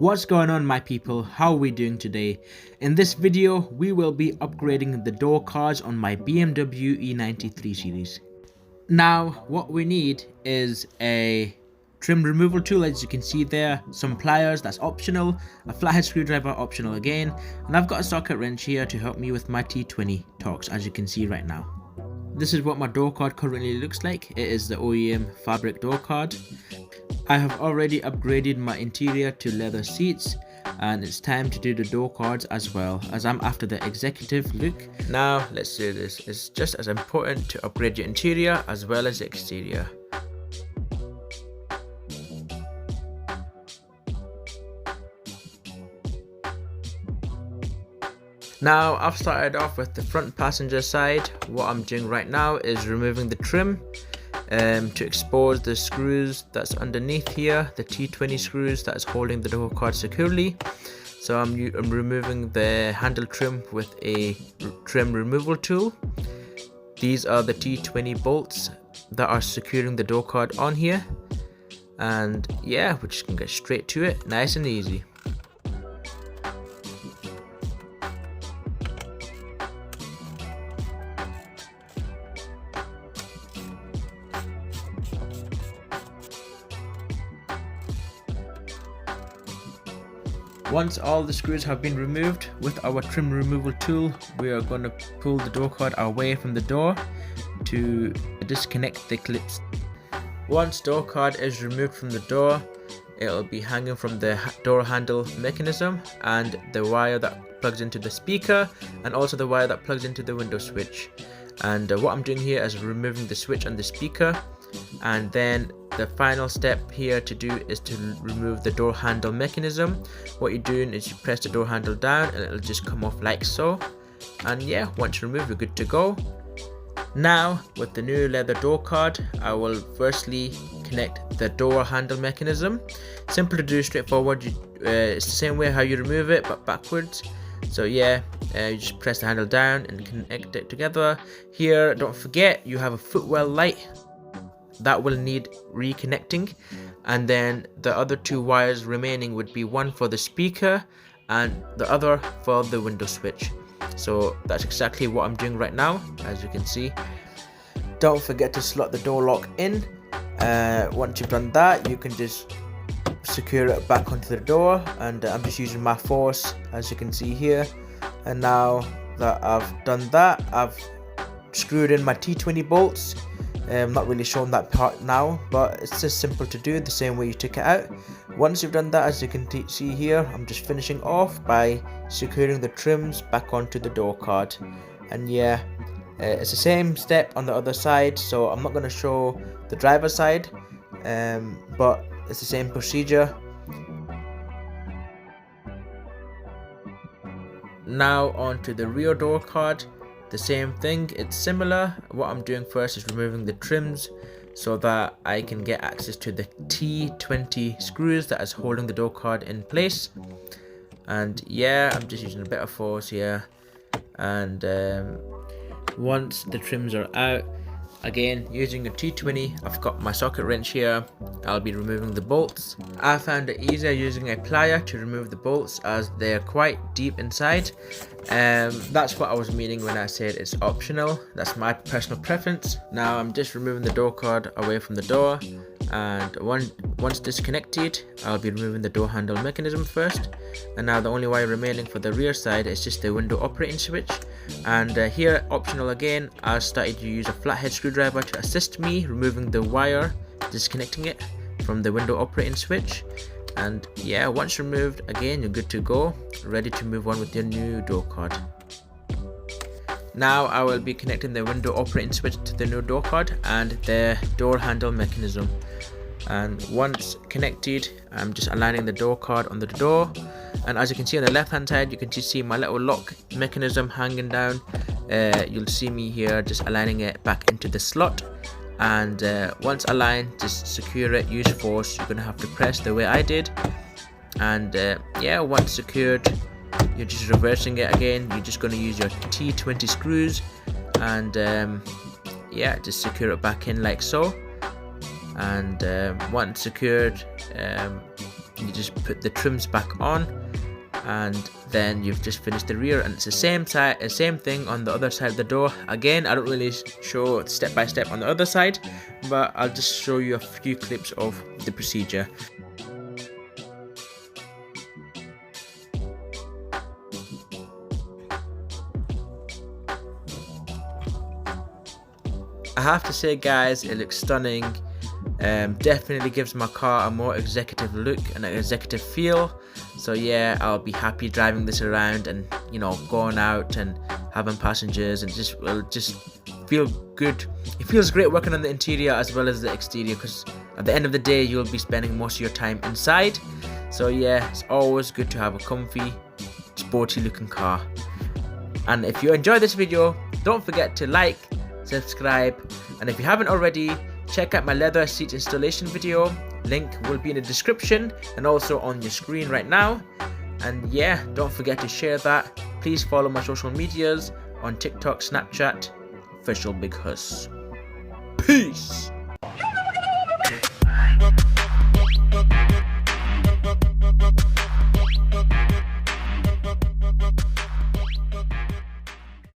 What's going on, my people? How are we doing today? In this video we will be upgrading the door cards on my BMW E90 3 Series. Now what we need is a trim removal tool, as you can see there, some pliers, that's optional, a flathead screwdriver, optional again, and I've got a socket wrench here to help me with my T20 torques, as you can see right now. This is what my door card currently looks like. It is the OEM fabric door card. I have already upgraded my interior to leather seats, and it's time to do the door cards as well, as I'm after the executive look. Now let's do this. It's just as important to upgrade your interior as well as the exterior. Now I've started off with the front passenger side. What I'm doing right now is removing the trim to expose the screws that's underneath here, the T20 screws that is holding the door card securely. So I'm removing the handle trim with a trim removal tool. These are the T20 bolts that are securing the door card on here, and yeah, we're just gonna get straight to it, nice and easy. Once all the screws have been removed, with our trim removal tool, we are going to pull the door card away from the door to disconnect the clips. Once door card is removed from the door, it will be hanging from the door handle mechanism and the wire that plugs into the speaker, and also the wire that plugs into the window switch. And what I'm doing here is removing the switch on the speaker, and then the final step here to do is to remove the door handle mechanism. What you're doing is you press the door handle down and it'll just come off like so, and yeah, once removed, we're good to go. Now with the new leather door card, I will firstly connect the door handle mechanism. Simple to do, straightforward. It's the same way how you remove it but backwards. So yeah, you just press the handle down and connect it together. Here, don't forget, you have a footwell light that will need reconnecting, and then the other two wires remaining would be one for the speaker and the other for the window switch. So that's exactly what I'm doing right now, as you can see. Don't forget to slot the door lock in. Once you've done that, you can just secure it back onto the door, and I'm just using my force, as you can see here. And now that I've done that, I've screwed in my T20 bolts. I'm not really showing that part now, but it's just simple to do, the same way you took it out. Once you've done that, as you can see here, I'm just finishing off by securing the trims back onto the door card. And yeah, it's the same step on the other side, so I'm not going to show the driver's side, but it's the same procedure. Now onto the rear door card. The same thing, it's similar. What I'm doing first is removing the trims so that I can get access to the T20 screws that is holding the door card in place. And yeah, I'm just using a bit of force here, and once the trims are out, again using a T20, I've got my socket wrench here. I'll be removing the bolts. I found it easier using a plier to remove the bolts, as they're quite deep inside. That's what I was meaning when I said it's optional. That's my personal preference. Now I'm just removing the door card away from the door, and once disconnected, I'll be removing the door handle mechanism first. And now the only wire remaining for the rear side is just the window operating switch. And here, optional again, I started to use a flathead screwdriver to assist me removing the wire, disconnecting it from the window operating switch. And yeah, once removed, again, you're good to go, ready to move on with your new door card. Now I will be connecting the window operating switch to the new door card and the door handle mechanism. And once connected, I'm just aligning the door card on the door. And as you can see on the left hand side, you can just see my little lock mechanism hanging down. You'll see me here just aligning it back into the slot. And once aligned, just secure it, use force. You're gonna have to press the way I did. And yeah, once secured, you're just reversing it again. You're just gonna use your T20 screws, and yeah, just secure it back in like so. And once secured, You just put the trims back on, and then you've just finished the rear, and it's the same thing on the other side of the door. Again, I don't really show step by step on the other side, but I'll just show you a few clips of the procedure. I have to say, guys, it looks stunning. Definitely gives my car a more executive look and an executive feel. So yeah, I'll be happy driving this around and, you know, going out and having passengers, and it'll just feel good. It feels great working on the interior as well as the exterior, because at the end of the day you'll be spending most of your time inside. So yeah, it's always good to have a comfy, sporty looking car. And if you enjoyed this video, don't forget to like, subscribe, and if you haven't already, check out my leather seat installation video. Link will be in the description and also on your screen right now. And yeah, don't forget to share that. Please follow my social medias on TikTok, Snapchat, Official Big Huss. Peace.